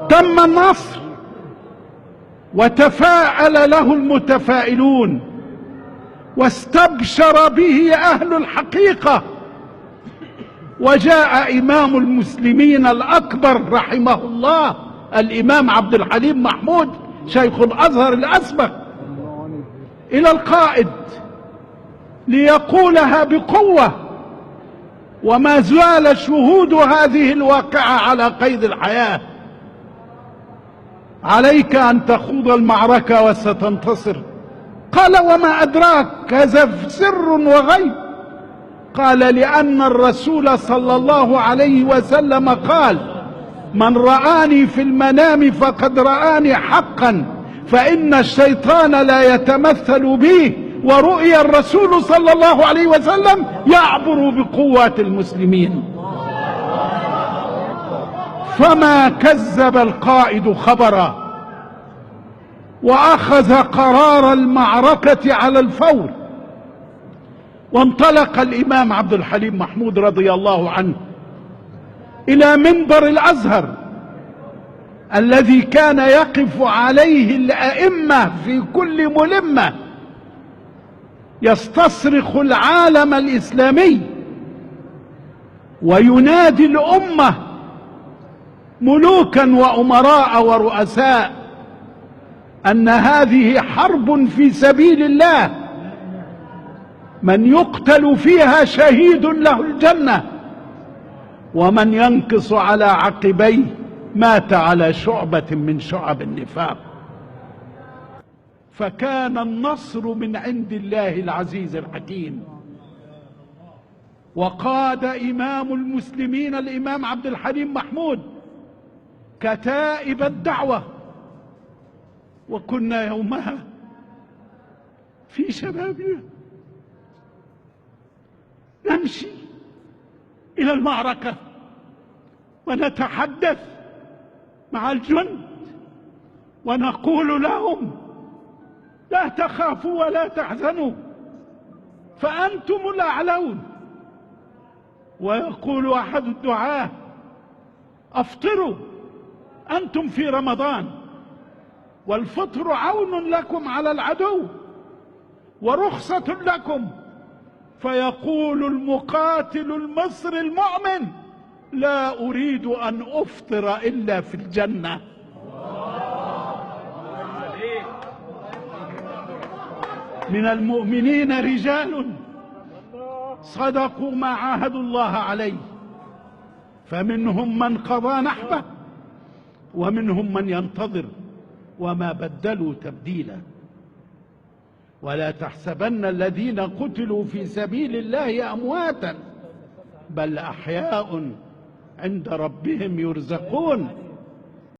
تم النصر وتفاءل له المتفائلون واستبشر به أهل الحقيقة، وجاء إمام المسلمين الأكبر رحمه الله الإمام عبد الحليم محمود شيخ الأزهر الأسبق إلى القائد ليقولها بقوة، وما زال شهود هذه الواقعة على قيد الحياة: عليك أن تخوض المعركة وستنتصر. قال: وما أدراك؟ هذا سر وغيب. قال: لأن الرسول صلى الله عليه وسلم قال: من رآني في المنام فقد رآني حقا، فإن الشيطان لا يتمثل بي، ورؤيا الرسول صلى الله عليه وسلم يعبر بقوات المسلمين. فما كذب القائد خبرا، وأخذ قرار المعركة على الفور. وانطلق الإمام عبد الحليم محمود رضي الله عنه إلى منبر الأزهر الذي كان يقف عليه الأئمة في كل ملمة، يستصرخ العالم الإسلامي وينادي الأمة ملوكا وأمراء ورؤساء أن هذه حرب في سبيل الله، من يقتل فيها شهيد له الجنة، ومن ينكص على عقبيه مات على شعبة من شعب النفاق. فكان النصر من عند الله العزيز الحكيم. وقاد إمام المسلمين الإمام عبد الحليم محمود كتائب الدعوة، وكنا يومها في شبابنا نمشي إلى المعركة ونتحدث مع الجند ونقول لهم: لا تخافوا ولا تحزنوا فأنتم الأعلون. ويقول أحد الدعاة: أفطروا، أنتم في رمضان، والفطر عون لكم على العدو ورخصة لكم. فيقول المقاتل المصري المؤمن: لا أريد أن أفطر إلا في الجنة. من المؤمنين رجال صدقوا ما عاهدوا الله عليه، فمنهم من قضى نحبه ومنهم من ينتظر، وما بدلوا تبديلا. ولا تحسبن الذين قتلوا في سبيل الله أمواتا، بل أحياء عند ربهم يرزقون.